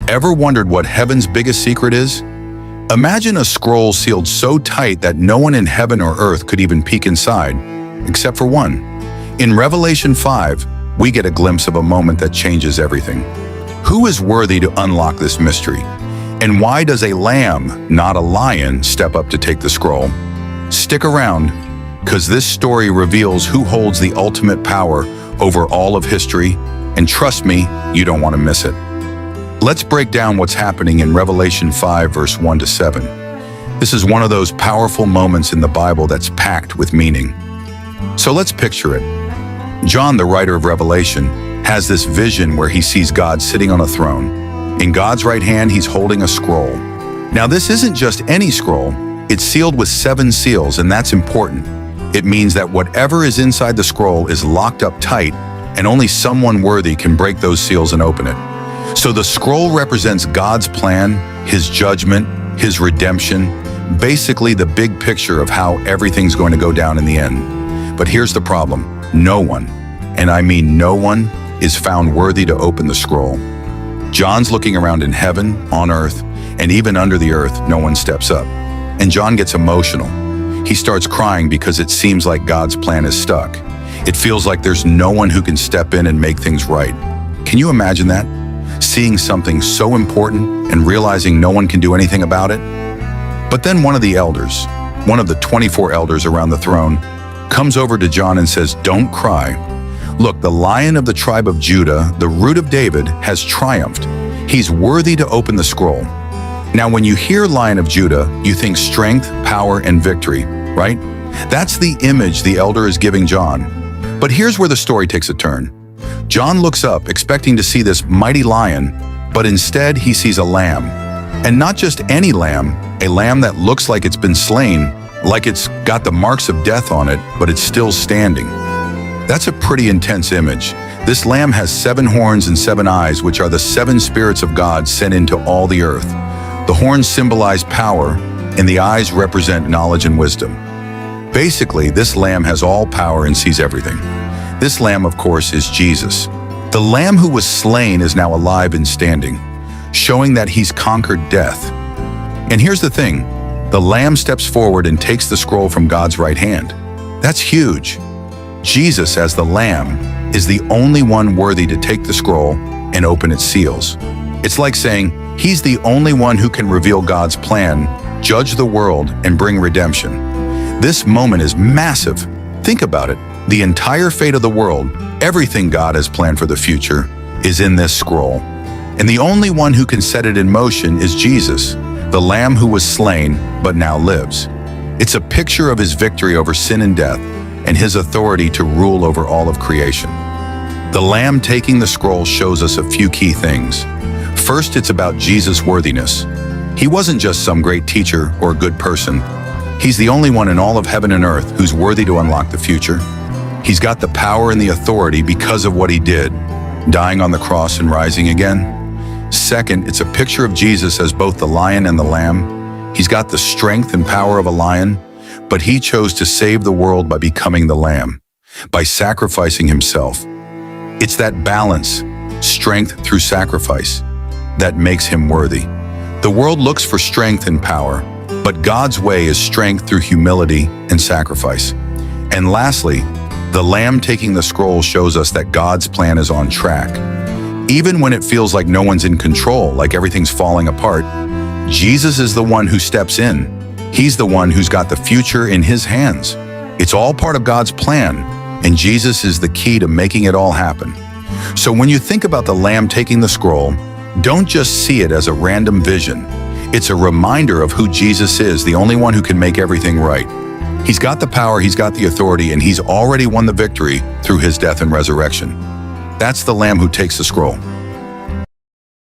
Ever wondered what heaven's biggest secret is? Imagine a scroll sealed so tight that no one in heaven or earth could even peek inside, except for one. In Revelation 5, we get a glimpse of a moment that changes everything. Who is worthy to unlock this mystery? And why does a lamb, not a lion, step up to take the scroll? Stick around, because this story reveals who holds the ultimate power over all of history, and trust me, you don't want to miss it. Let's break down what's happening in Revelation 5, verse 1 to 7. This is one of those powerful moments in the Bible that's packed with meaning. So let's picture it. John, the writer of Revelation, has this vision where he sees God sitting on a throne. In God's right hand, he's holding a scroll. Now, this isn't just any scroll. It's sealed with 7 seals, and that's important. It means that whatever is inside the scroll is locked up tight, and only someone worthy can break those seals and open it. So the scroll represents God's plan, his judgment, his redemption, basically the big picture of how everything's going to go down in the end. But here's the problem. No one, and I mean no one, is found worthy to open the scroll. John's looking around in heaven, on earth, and even under the earth, no one steps up. And John gets emotional. He starts crying because it seems like God's plan is stuck. It feels like there's no one who can step in and make things right. Can you imagine that? Seeing something so important and realizing no one can do anything about it? But then one of the elders, one of the 24 elders around the throne, comes over to John and says, "Don't cry. Look, the Lion of the tribe of Judah, the Root of David, has triumphed. He's worthy to open the scroll." Now, when you hear Lion of Judah, you think strength, power, and victory, right? That's the image the elder is giving John. But here's where the story takes a turn. John looks up, expecting to see this mighty lion, but instead he sees a lamb. And not just any lamb, a lamb that looks like it's been slain, like it's got the marks of death on it, but it's still standing. That's a pretty intense image. This lamb has 7 horns and 7 eyes, which are the 7 spirits of God sent into all the earth. The horns symbolize power, and the eyes represent knowledge and wisdom. Basically, this lamb has all power and sees everything. This lamb, of course, is Jesus. The lamb who was slain is now alive and standing, showing that he's conquered death. And here's the thing, the lamb steps forward and takes the scroll from God's right hand. That's huge. Jesus, as the lamb, is the only one worthy to take the scroll and open its seals. It's like saying, he's the only one who can reveal God's plan, judge the world, and bring redemption. This moment is massive. Think about it. The entire fate of the world, everything God has planned for the future, is in this scroll. And the only one who can set it in motion is Jesus, the Lamb who was slain but now lives. It's a picture of his victory over sin and death and his authority to rule over all of creation. The Lamb taking the scroll shows us a few key things. First, it's about Jesus' worthiness. He wasn't just some great teacher or good person. He's the only one in all of heaven and earth who's worthy to unlock the future. He's got the power and the authority because of what he did, dying on the cross and rising again. Second, it's a picture of Jesus as both the lion and the lamb. He's got the strength and power of a lion, but he chose to save the world by becoming the lamb, by sacrificing himself. It's that balance, strength through sacrifice, that makes him worthy. The world looks for strength and power, but God's way is strength through humility and sacrifice. And lastly, the Lamb taking the scroll shows us that God's plan is on track. Even when it feels like no one's in control, like everything's falling apart, Jesus is the one who steps in. He's the one who's got the future in his hands. It's all part of God's plan, and Jesus is the key to making it all happen. So when you think about the Lamb taking the scroll, don't just see it as a random vision. It's a reminder of who Jesus is, the only one who can make everything right. He's got the power, he's got the authority, and he's already won the victory through his death and resurrection. That's the Lamb who takes the scroll.